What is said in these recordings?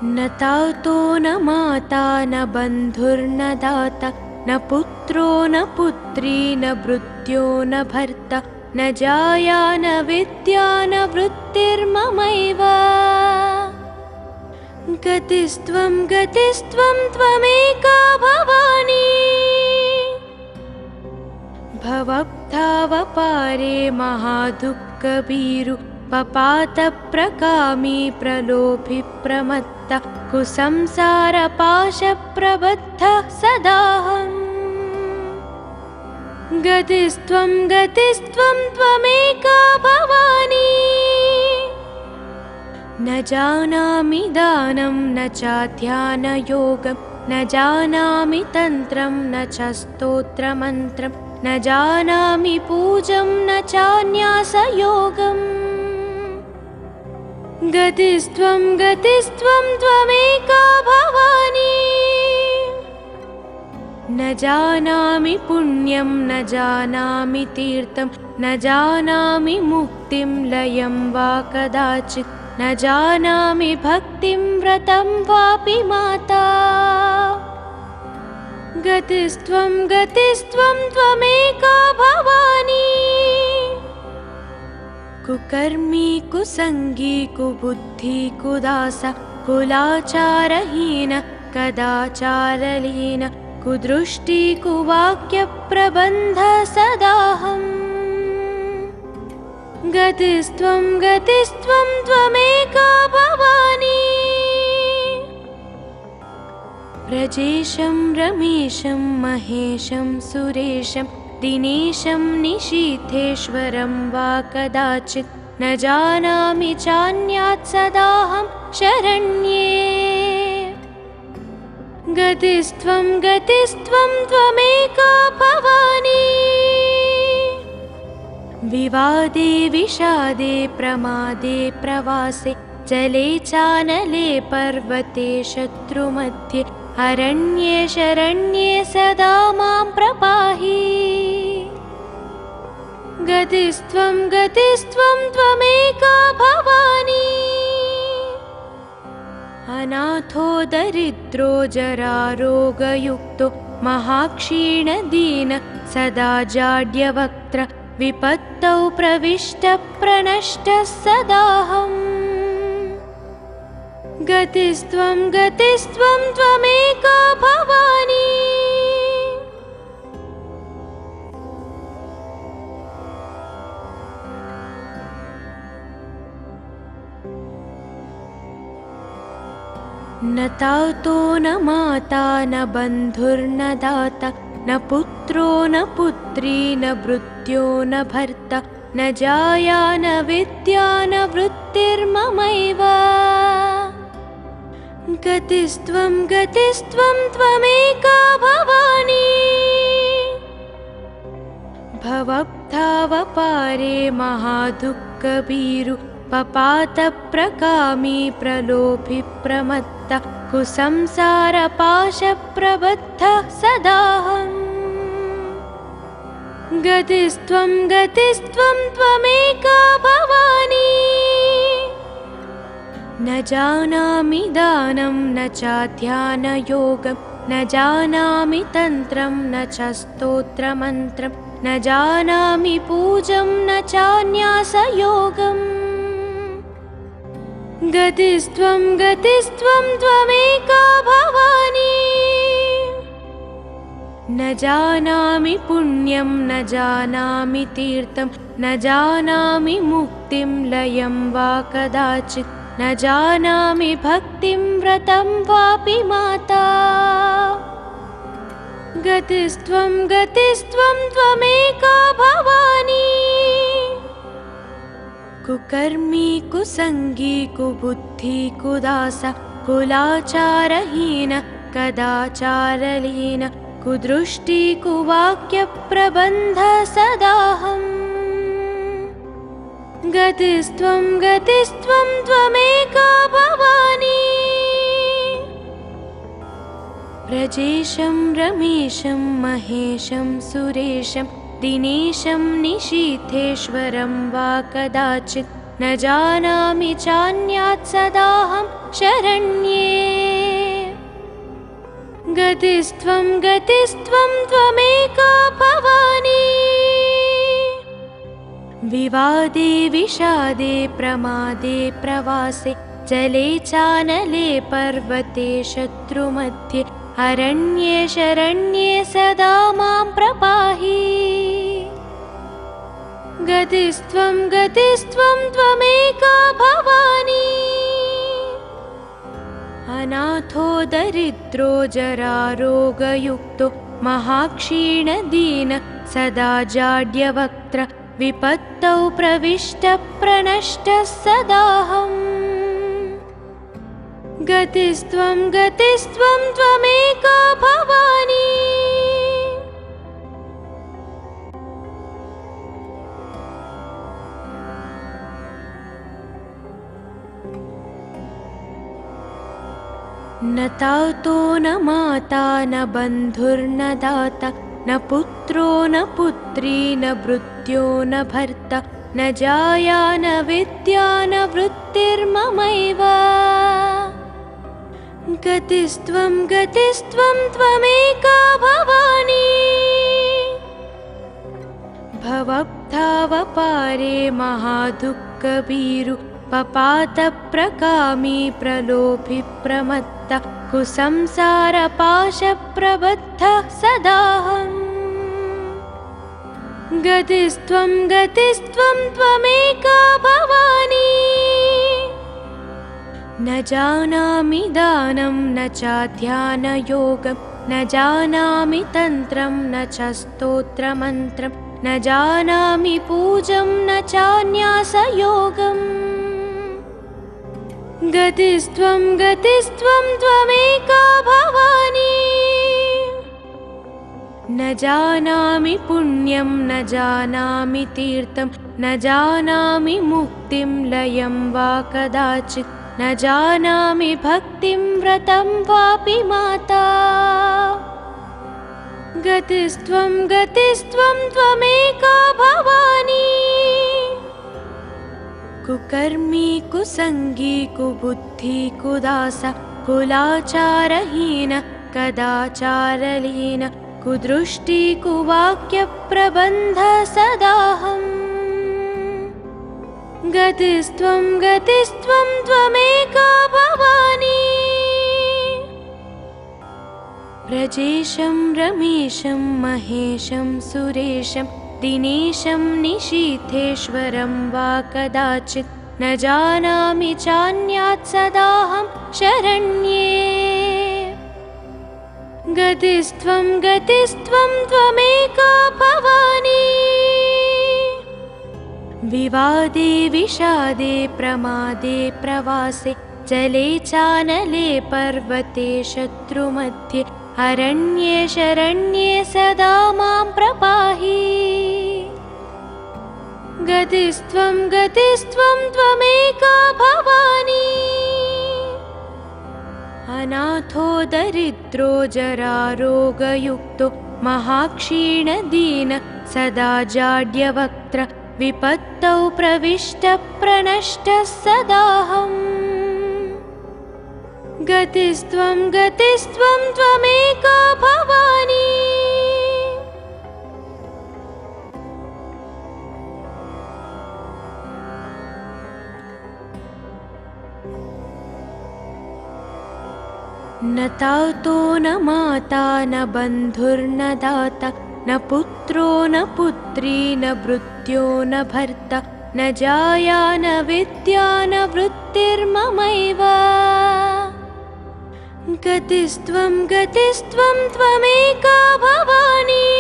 न तातो न माता न बन्धुर्न दाता न पुत्रो न पुत्री न भृत्यो न भर्ता न जाया न विद्या न वृत्तिर्ममैव। गतिस्त्वं गतिस्त्वं त्वमेका भवानी भवब्धावपारे महादुःखभीरु पपातप्रकामी प्रलोभि प्रमत्ता कुसंसारपाशप्रबद्धः सदाहम्। गतिस्त्वं गतिस्त्वं त्वमेका भवानी न जानामि दानं न चाध्यानयोगं न जानामि तन्त्रं न च स्तोत्रमन्त्रं न जानामि पूजं न चान्यासयोगम्। गतिस्त्वं गतिस्त्वं त्वमेका भवानी न जानामि पुण्यं न जानामि तीर्थं न जानामि मुक्तिं लयं वा कदाचित् न जानामि भक्तिं व्रतं वापि माता। गतिस्त्वं गतिस्त्वं त्वमेका भवानी कुकर्मी कुसंगी कुबुद्धि कुदासा कुलाचारहीन कदाचारलीन कुदृष्टि कुवाक्यप्रबन्ध सदाहम्। गतिस्त्वं गतिस्त्वं त्वमेका भवानी व्रजेशं रमेशं महेशं सुरेशं दिनेशं निशीथेश्वरं वा कदाचित् न जानामि चान्यात् सदाहं शरण्ये। गतिस्त्वं गतिस्त्वं त्वमेका भवानी विवादे विषादे प्रमादे प्रवासे जले चानले पर्वते शत्रुमध्ये अरण्ये शरण्ये सदा मां प्रपाहि। गतिस्त्वं गतिस्त्वं त्वमेका भवानी अनाथो दरिद्रो जरारोगयुक्तो महाक्षीणदीन सदा जाड्यवक्त्र विपत्तौ प्रविष्टः प्रणष्टः सदाहम्। गतिस्त्वं गतिस्त्वं त्वमेका भवानी न तातो न माता न बन्धुर्न दाता न पुत्रो न पुत्री न भृत्यो न भर्ता न जाया न विद्या न वृत्तिर्ममैव। गतिस्त्वं गतिस्त्वं त्वमेका भवानी भवब्धावपारे महादुःखभीरु पपातप्रकामी प्रलोभि प्रमत्ता कुसंसारपाशप्रबद्धः सदाहम्। गतिस्त्वं गतिस्त्वं त्वमेका भवानी न जानामि दानं न चाध्यानयोगं न जानामि तन्त्रं न च स्तोत्रमन्त्रं न जानामि पूजं न चान्यासयोगम्। गतिस्त्वं गतिस्त्वं त्वमेका भवानी न जानामि पुण्यं न जानामि तीर्थं न जानामि मुक्तिं लयं वा कदाचित् न जानामि भक्तिं व्रतं वापि माता। गतिस्त्वं गतिस्त्वं त्वमेका भवानी कुकर्मी कुसंगी कुबुद्धि कुदासा कुलाचारहीन कदाचारलीन कुदृष्टि कुवाक्यप्रबन्ध सदाहम्। गतिस्त्वं गतिस्त्वं त्वमेका भवानी व्रजेशं रमेशं महेशं सुरेशं दिनेशं निशीथेश्वरं वा कदाचित् न जानामि चान्यात् सदाहं शरण्ये। गतिस्त्वं गतिस्त्वं त्वमेका भवानी। विवादे विषादे प्रमादे प्रवासे जले चानले पर्वते शत्रुमध्ये अरण्ये शरण्ये सदा मां प्रपाहि। गतिस्त्वं गतिस्त्वं त्वमेका भवानी। अनाथो दरिद्रो जरारोगयुक्तो महाक्षीणदीन सदा जाड्यवक्त्र विपत्तौ प्रविष्टप्रणष्टः सदाहम्। गतिस्त्वं गतिस्त्वं त्वमेका भवानी। न तातो न माता न बन्धुर्न दाता न पुत्रो न पुत्री न भृत्यो न भर्ता न जाया न विद्या न वृत्तिर्ममैव। गतिस्त्वं गतिस्त्वं त्वमेका भवानी। भवब्धावपारे महादुःखभीरु पपातप्रकामी प्रलोभि प्रमत्त कुसंसारपाशप्रबद्धः सदाहम्। गतिस्त्वं गतिस्त्वं त्वमेका भवानी। न जानामि दानं न चाध्यानयोगं न जानामि तन्त्रं न च स्तोत्रमन्त्रं न जानामि पूजं न चान्यासयोगम्। गतिस्त्वं गतिस्त्वं त्वमेका भवानी। न जानामि पुण्यं न जानामि तीर्थं न जानामि मुक्तिं लयं वा कदाचित् न जानामि भक्तिं व्रतं वापि माता। गतिस्त्वं गतिस्त्वं त्वमेका भवानी। कुकर्मी कुसंगी कुबुद्धि कुदास कुलाचारहीन कदाचारलीन कुदृष्टि कुवाक्यप्रबन्ध सदाहम्। गतिस्त्वं गतिस्त्वं त्वमेका भवानी। व्रजेशं रमेशं महेशं सुरेशं दिनेशं निशीथेश्वरं वा कदाचित् न जानामि चान्यात् सदाहं शरण्ये। गतिस्त्वं गतिस्त्वं त्वमेका भवानी। विवादे विषादे प्रमादे प्रवासे जले चानले पर्वते शत्रुमध्ये अरण्ये शरण्ये सदा मां प्रपाहि। गतिस्त्वं गतिस्त्वं त्वमेका भवानी। अनाथो दरिद्रो जरारोगयुक्तो महाक्षीणदीन सदा जाड्यवक्त्र विपत्तौ प्रविष्टप्रणष्टः सदाहम्। गतिस्त्वं गतिस्त्वं त्वमेका भवानी। न तातो न माता न बन्धुर्न दाता न पुत्रो न पुत्री न भृत्यो न भर्ता न जाया न विद्या न वृत्तिर्ममैव। गतिस्त्वं गतिस्त्वं त्वमेका भवानी।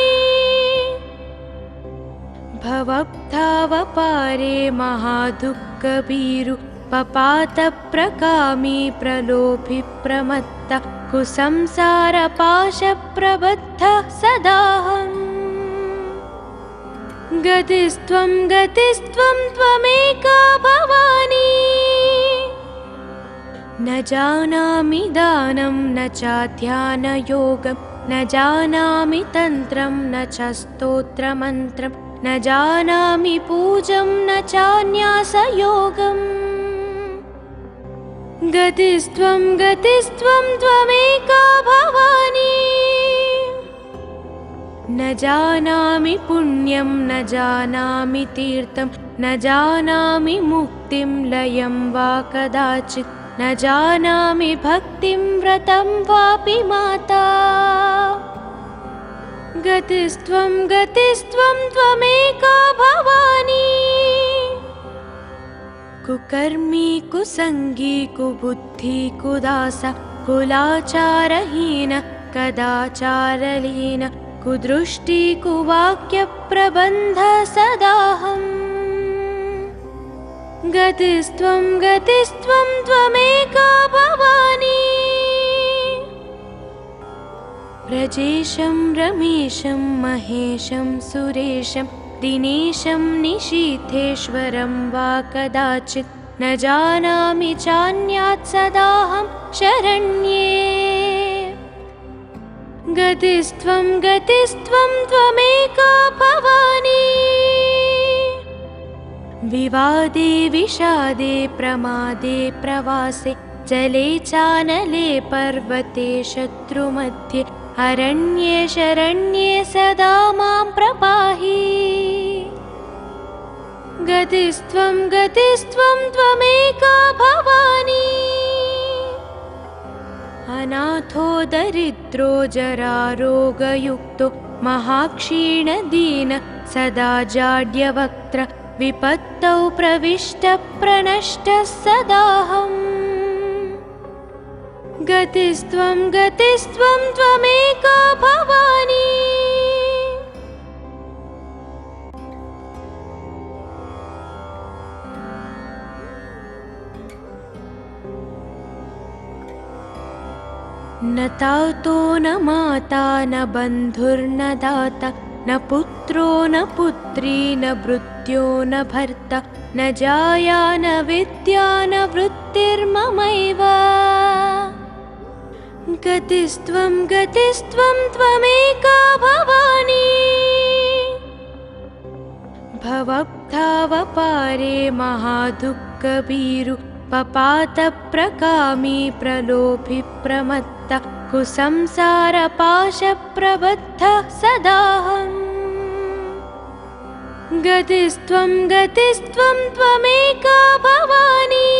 भवब्धावपारे महादुःखभीरु पपातप्रकामी प्रलोभि प्रमत्त कुसंसारपाशप्रबद्धः सदाहम्। गतिस्त्वं गतिस्त्वं त्वमेका भवानी। न जानामि दानं न चाध्यानयोगं न जानामि तन्त्रं न च स्तोत्रमन्त्रं न जानामि पूजं न चान्यासयोगम् गतिस्त्वं गतिस्त्वं त्वमेका भवानी न जानामि पुण्यं न जानामि तीर्थं न जानामि मुक्तिं लयं वा कदाचित् न जानामि भक्तिं व्रतं वापि माता गतिस्त्वं गतिस्त्वं त्वमेका भवानी कुकर्मी कुसंगी कुबुद्धि कुदास कुलाचारहीन कदाचारलीन कुदृष्टि कुवाक्य प्रबन्ध सदाहम् गतिस्त्वं गतिस्त्वं त्वमेका भवानी व्रजेशं रमेशं महेशं सुरेशं दिनेशं निशीथेश्वरं वा कदाचित् न जानामि चान्यात् सदाहं शरण्ये गतिस्त्वं गतिस्त्वं त्वमेका भवानी विवादे विषादे प्रमादे प्रवासे जले चानले पर्वते शत्रुमध्ये अरण्ये शरण्ये सदा मां प्रपाहि गतिस्त्वं गतिस्त्वं त्वमेका भवानी अनाथो दरिद्रो जरारोगयुक्तो महाक्षीणदीन सदा जाड्यवक्त्र विपत्तौ प्रविष्टः प्रणष्टः सदाहम् गतिस्त्वं गतिस्त्वं त्वमेका भवानी न तातो न माता न बन्धुर्न दाता न पुत्रो न पुत्री न भृत्यो न भर्ता न जाया न विद्या न वृत्तिर्ममैव गतिस्त्वं गतिस्त्वं त्वमेका भवानी भवब्धावपारे महादुःखभीरु पपातप्रकामी प्रलोभि प्रमत्त कुसंसारपाशप्रबद्धः सदाहम् गतिस्त्वं गतिस्त्वं त्वमेका भवानी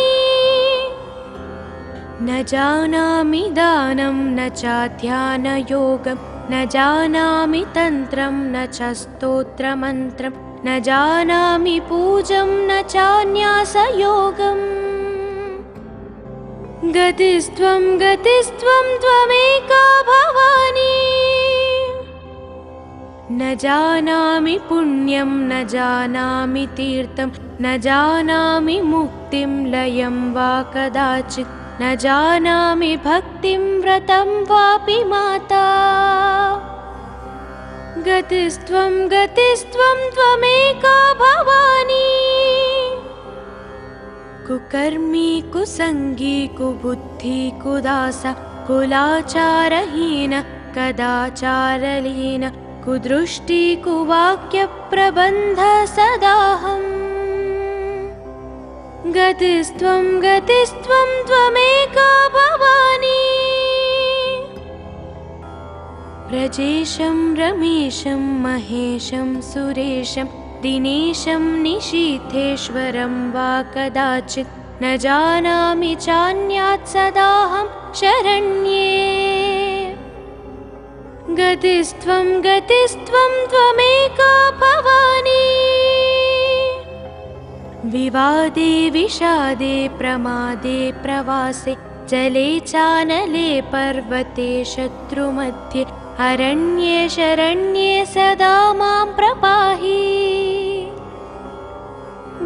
न जानामि दानं न चाध्यानयोगं न जानामि तन्त्रं न च स्तोत्रमन्त्रं न जानामि पूजं न चान्यासयोगम् गतिस्त्वं गतिस्त्वं त्वमेका भवानी न जानामि पुण्यं न जानामि तीर्थं न जानामि मुक्तिं लयं वा कदाचित् न जानामि भक्तिं व्रतं वापि माता गतिस्त्वं गतिस्त्वं त्वमेका भवानी कुकर्मी कुसंगी कुबुद्धि कुदास कुलाचारहीन कदाचारलीन कुदृष्टि कुवाक्य प्रबन्ध सदाहम् गतिस्त्वं गतिस्त्वं त्वमेका भवानी व्रजेशं रमेशं महेशं सुरेशं दिनेशं निशीथेश्वरं वा कदाचित् न जानामि चान्यात् सदाहं शरण्ये गतिस्त्वं गतिस्त्वं त्वमेका भवानी विवादे विषादे प्रमादे प्रवासे जले चानले पर्वते शत्रुमध्ये अरण्ये शरण्ये सदा मां प्रपाहि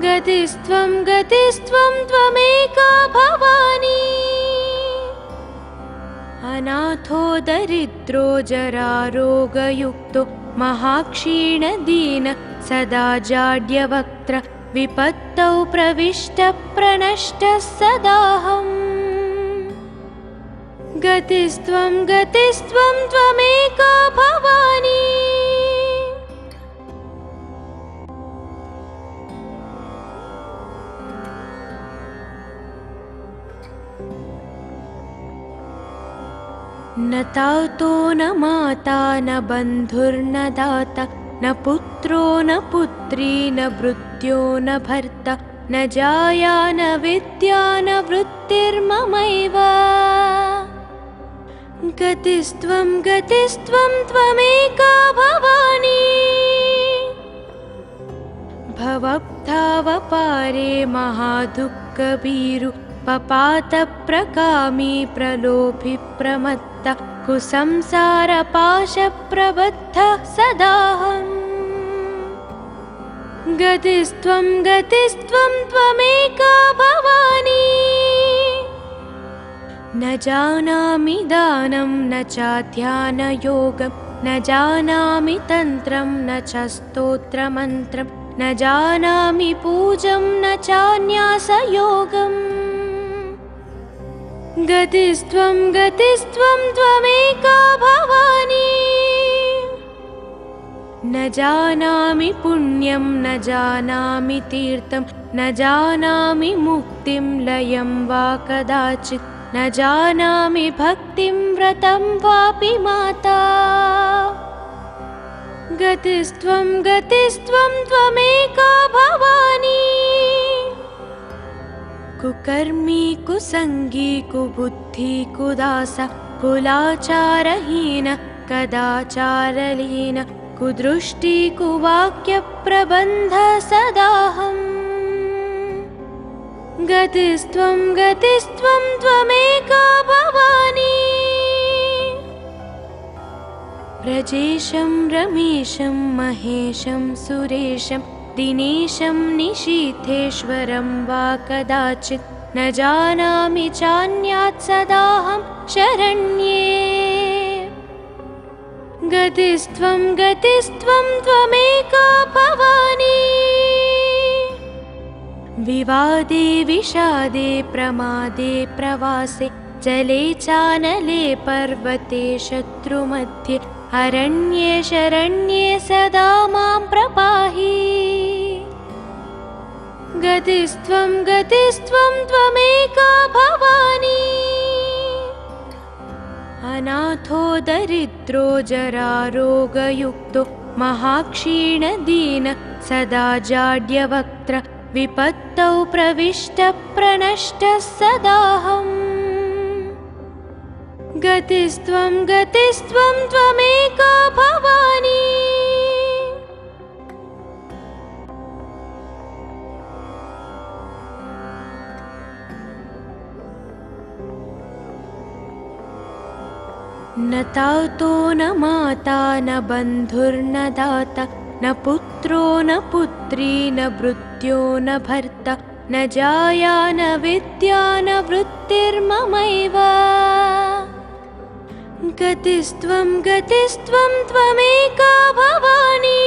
गतिस्त्वं गतिस्त्वं त्वमेका भवानी अनाथो दरिद्रो जरारोगयुक्तो महाक्षीणदीन सदा जाड्यवक्त्र विपत्तौ प्रविष्टः प्रणष्टः सदाहम् गतिस्त्वं गतिस्त्वं त्वमेका भवानी न तातो न माता न बन्धुर्न दाता न पुत्रो न पुत्री न भृत्यो न भर्ता न जाया न विद्या न वृत्तिर्ममैव गतिस्त्वं गतिस्त्वं त्वमेका भवानी भवब्धावपारे महादुःखभीरु पपातप्रकामी प्रलोभि प्रमत्त कुसंसारपाशप्रबद्धः सदाहम् गतिस्त्वं गतिस्त्वं त्वमेका भवानी न जानामि दानं न चाध्यानयोगं न जानामि तन्त्रं न च स्तोत्रमन्त्रं न जानामि पूजं न चान्यासयोगम् गतिस्त्वं गतिस्त्वं त्वमेका भवानी न जानामि पुण्यं न जानामि तीर्थं न जानामि मुक्तिं लयं वा कदाचित् न जानामि भक्तिं व्रतं वापि माता गतिस्त्वं गतिस्त्वं त्वमेका भवानी कुकर्मी कुसंगी कुबुद्धि कुदास कुलाचारहीन कदाचारलीन कुदृष्टि कुवाक्यप्रबन्ध सदाहम् गतिस्त्वं गतिस्त्वं त्वमेका भवानी व्रजेशं रमेशं महेशं सुरेशं दिनेशं निशीथेश्वरं वा कदाचित् न जानामि चान्यात् सदाहं शरण्ये गतिस्त्वं गतिस्त्वं त्वमेका भवानी विवादे विषादे प्रमादे प्रवासे जले चानले पर्वते शत्रुमध्ये अरण्ये शरण्ये सदा मां प्रपाहि गतिस्त्वं गतिस्त्वं त्वमेका भवानी अनाथो दरिद्रो जरारोगयुक्तो महाक्षीणदीन सदा जाड्यवक्त्र विपत्तौ प्रविष्टः प्रणष्टः सदाहम् गतिस्त्वं गतिस्त्वं त्वमेका भवानी न तातो न माता न बन्धुर्न दाता न पुत्रो न पुत्री न भृत्यो न भर्ता न जाया न विद्या न वृत्तिर्ममैव गतिस्त्वं गतिस्त्वं त्वमेका भवानी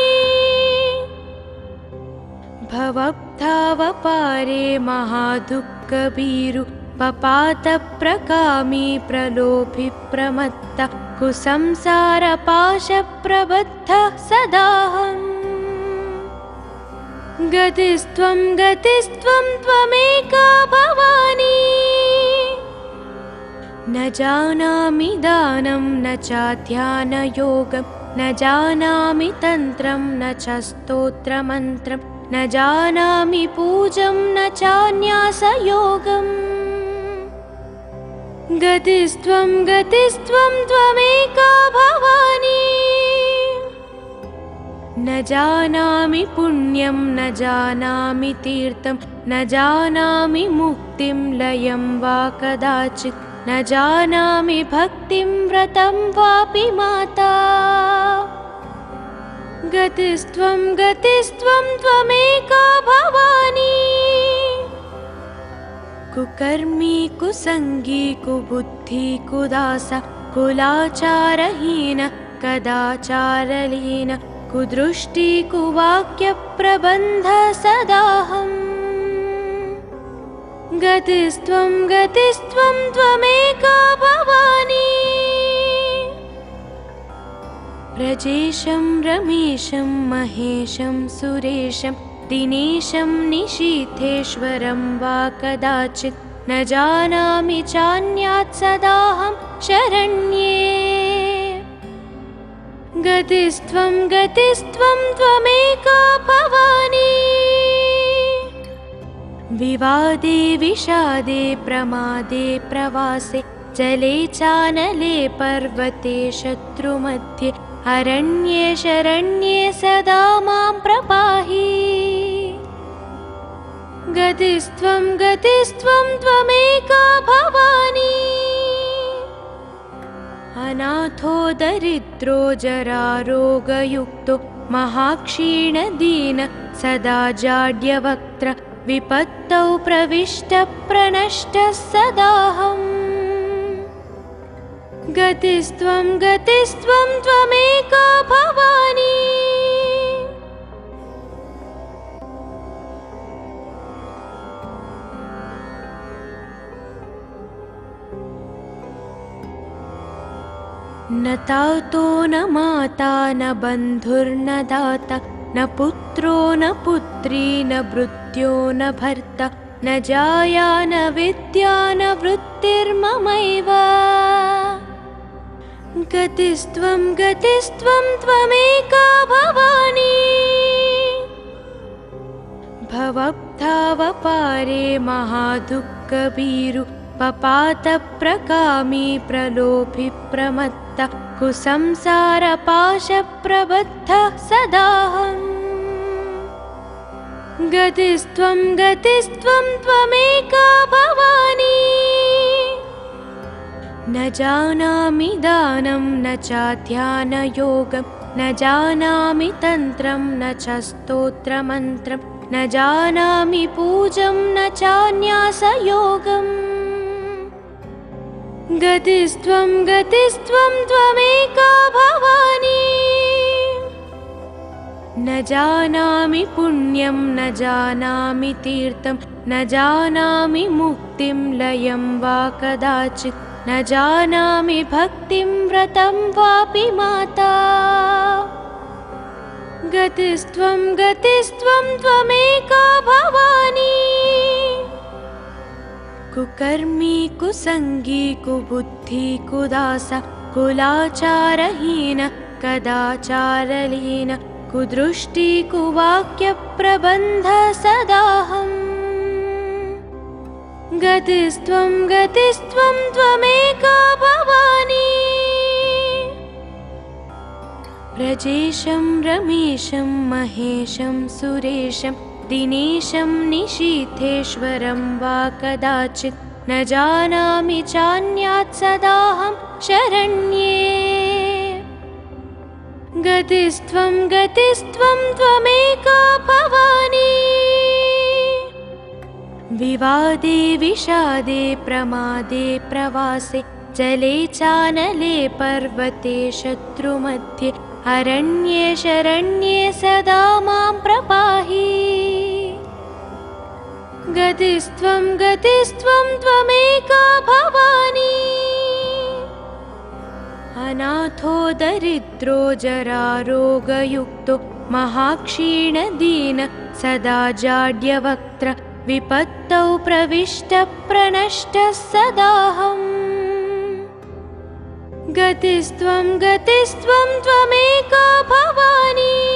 भवब्धावपारे महादुःखभीरु पपातप्रकामी प्रलोभि प्रमत्त कुसंसारपाशप्रबद्धः सदाहम् गतिस्त्वं गतिस्त्वं त्वमेका भवानी न जानामि दानं न चाध्यानयोगं न जानामि तन्त्रं न च स्तोत्रमन्त्रं न जानामि पूजं न चान्यासयोगम् गतिस्त्वं गतिस्त्वं त्वमेका भवानी न जानामि पुण्यं न जानामि तीर्थं न जानामि मुक्तिं लयं वा कदाचित् न जानामि भक्तिं व्रतं वापि माता गतिस्त्वं गतिस्त्वं त्वमेका भवानी कुकर्मी कुसंगी कुबुद्धि कुदास कुलाचारहीन कदाचारलीन कुदृष्टि कुवाक्यप्रबन्ध सदाहम् गतिस्त्वं गतिस्त्वं त्वमेका भवानी व्रजेशं रमेशं महेशं सुरेशं दिनेशं निशीथेश्वरं वा कदाचित् न जानामि चान्यात् सदाहं शरण्ये। गतिस्त्वं गतिस्त्वं त्वमेका भवानी। विवादे विषादे प्रमादे प्रवासे जले चानले पर्वते शत्रुमध्ये अरण्ये शरण्ये सदा मां प्रपाहि। गतिस्त्वं गतिस्त्वं त्वमेका भवानी। अनाथो दरिद्रो जरारोगयुक्तो महाक्षीणदीन सदा जाड्यवक्त्र विपत्तौ प्रविष्टप्रणष्टः सदाहम्। गतिस्त्वं गतिस्त्वं त्वमेका भवानी। न तातो न माता न बन्धुर्न दाता न पुत्रो न पुत्री न भृत्यो न भर्ता न जाया न विद्या न वृत्तिर्ममैव। गतिस्त्वं गतिस्त्वं त्वमेका भवानी। भवब्धावपारे महादुःखभीरु पपातप्रकामी प्रलोभि प्रमत्त कुसंसारपाशप्रबद्धः सदाहम्। गतिस्त्वं गतिस्त्वं त्वमेका भवानी। न जानामि दानं न चाध्यानयोगं न जानामि तन्त्रं न च स्तोत्रमन्त्रं न जानामि पूजं न चान्यासयोगम्। गतिस्त्वं गतिस्त्वं त्वमेका भवानी। न जानामि पुण्यं न जानामि तीर्थं न जानामि मुक्तिं लयं वा कदाचित् न जानामि भक्तिं व्रतं वापि माता। गतिस्त्वं गतिस्त्वं त्वमेका भवानी। कुकर्मी कुसंगी कुबुद्धि कुदास कुलाचारहीन कदाचारलीन कुदृष्टि कुवाक्यप्रबन्ध सदाहम्। गतिस्त्वं गतिस्त्वं त्वमेका भवानी। व्रजेशं रमेशं महेशं सुरेशं दिनेशं निशीथेश्वरं वा कदाचित् न जानामि चान्यात् सदाहं शरण्ये। गतिस्त्वं गतिस्त्वं त्वमेका भवानी। विवादे विषादे प्रमादे प्रवासे जले चानले पर्वते शत्रुमध्ये अरण्ये शरण्ये सदा मां प्रपाहि। गतिस्त्वं गतिस्त्वं त्वमेका भवानी। अनाथो दरिद्रो जरारोगयुक्तो महाक्षीणदीन सदा जाड्यवक्त्र विपत्तौ प्रविष्टप्रणष्टः सदाहम्। गतिस्त्वं गतिस्त्वं त्वमेका भवानी।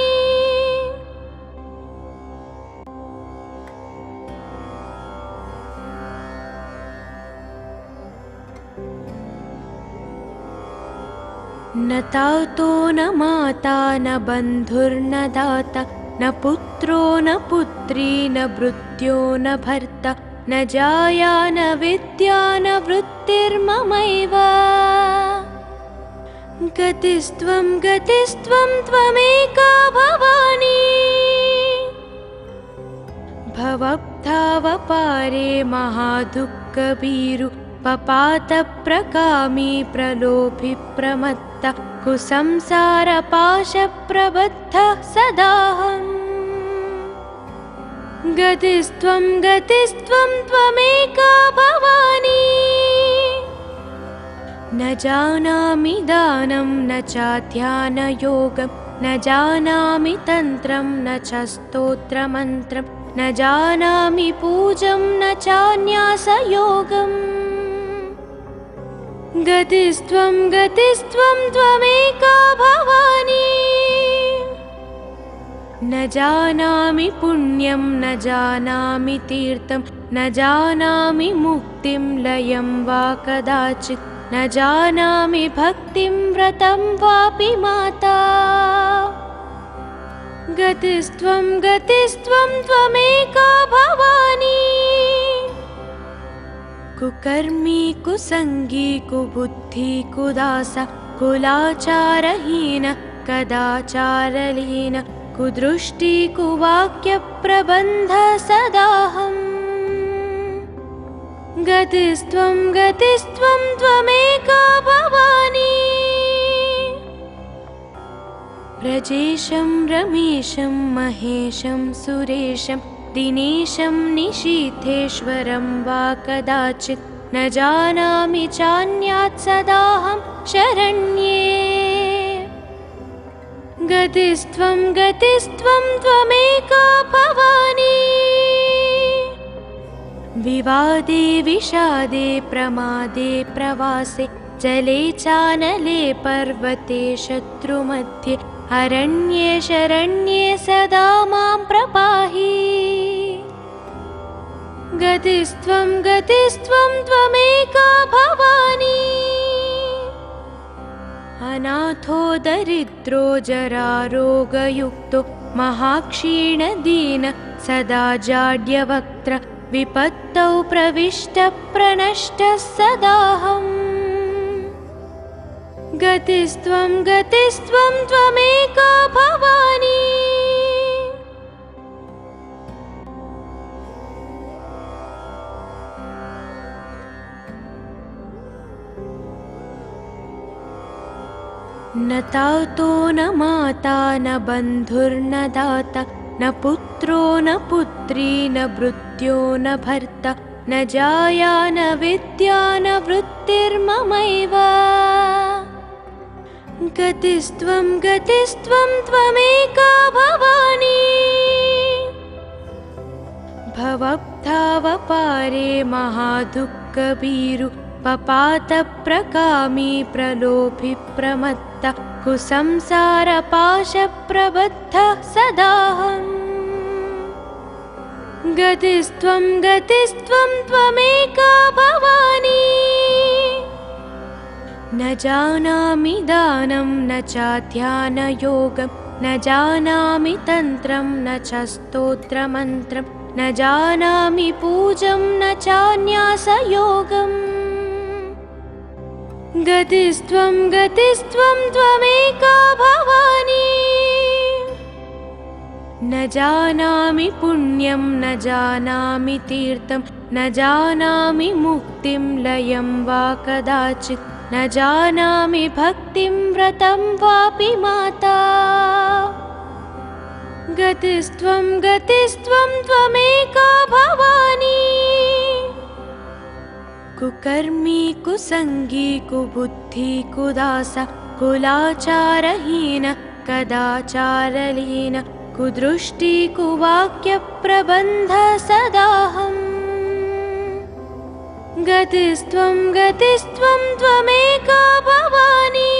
न तातो न माता न बन्धुर्न दाता न पुत्रो न पुत्री न भृत्यो न भर्ता न जाया न विद्या न वृत्तिर्ममैव। गतिस्त्वं गतिस्त्वं त्वमेका भवानी। भवब्धावपारे महादुःखभीरु पपातप्रकामी प्रलोभि प्रमत्त कुसंसारपाशप्रबद्धः सदाहम्। गतिस्त्वं गतिस्त्वं त्वमेका भवानी। न जानामि दानं न चाध्यानयोगं न जानामि तन्त्रं न च स्तोत्रमन्त्रं न जानामि पूजं न चान्यासयोगम् गतिस्त्वं त्वमेका भवानी न जानामि पुण्यं न जानामि तीर्थं न जानामि मुक्तिं लयं वा कदाचित् न जानामि भक्तिं व्रतं वापि माता गतिस्त्वं त्वमेका भवानी कुकर्मी कुसंगी कुबुद्धि कुदास कुलाचारहीन कदाचारलीन कुदृष्टि कुवाक्य प्रबन्ध सदाहम् गतिस्त्वं त्वमेका भवानी व्रजेशं रमेशं महेशं सुरेशं दिनेशं निशीथेश्वरं वा कदाचित् न जानामि चान्यात् सदाहं शरण्ये गतिस्त्वं त्वमेका भवानी विवादे विषादे प्रमादे प्रवासे जले चानले पर्वते शत्रुमध्ये अरण्ये शरण्ये सदा मां प्रपाहि गतिस्त्वं त्वमेका भवानी अनाथो दरिद्रो जरारोगयुक्तो महाक्षीणदीन सदा जाड्यवक्त्र विपत्तौ प्रविष्टः प्रणष्टः सदाहम् गतिस्त्वं त्वमेका भवानी न तातो न माता न बन्धुर्न दाता न पुत्रो न पुत्री न भृत्यो न भर्ता न जाया न विद्या न वृत्तिर्ममैव गतिस्त्वं त्वमेका भवानी भवब्धावपारे महादुःखभीरु पपातप्रकामी प्रलोभि प्रमत्त कुसंसारपाशप्रबद्धः सदाहम् गतिस्त्वं त्वमेका भवानी न जानामि दानं न चाध्यानयोगं न जानामि तन्त्रं न च स्तोत्रमन्त्रं न जानामि पूजं न चान्यासयोगम् गतिस्त्वं त्वमेका भवानी न जानामि पुण्यं न जानामि तीर्थं न जानामि मुक्तिं लयं वा कदाचित् न जानामि भक्तिं व्रतं वापि माता गतिस्त्वं त्वमेका भवानी कुकर्मी कुसंगी कुबुद्धि कुदास कुलाचारहीन कदाचारलीन कुदृष्टि कुवाक्य प्रबन्ध सदाहम् गतिस्त्वं त्वमेका भवानी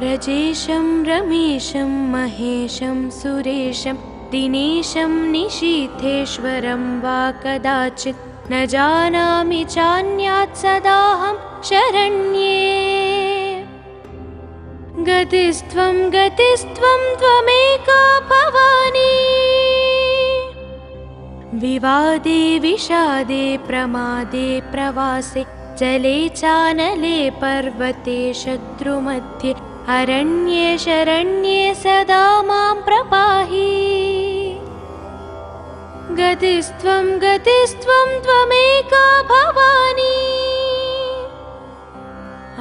व्रजेशं रमेशं महेशं सुरेशं दिनेशं निशीथेश्वरं वा कदाचित् न जानामि चान्यात् सदाहं शरण्ये गतिस्त्वं त्वमेका भवानी विवादे विषादे प्रमादे प्रवासे जले चानले पर्वते शत्रुमध्ये अरण्ये शरण्ये सदा मां प्रपाहि गतिस्त्वं त्वमेका भवानी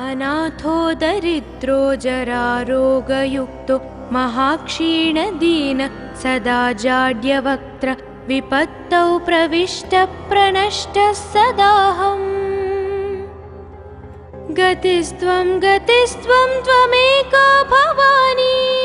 अनाथो दरिद्रो जरारोगयुक्तो महाक्षीणदीन सदा जाड्यवक्त्र विपत्तौ प्रविष्टः प्रणष्टः सदाहम् गतिस्त्वं त्वमेका भवानी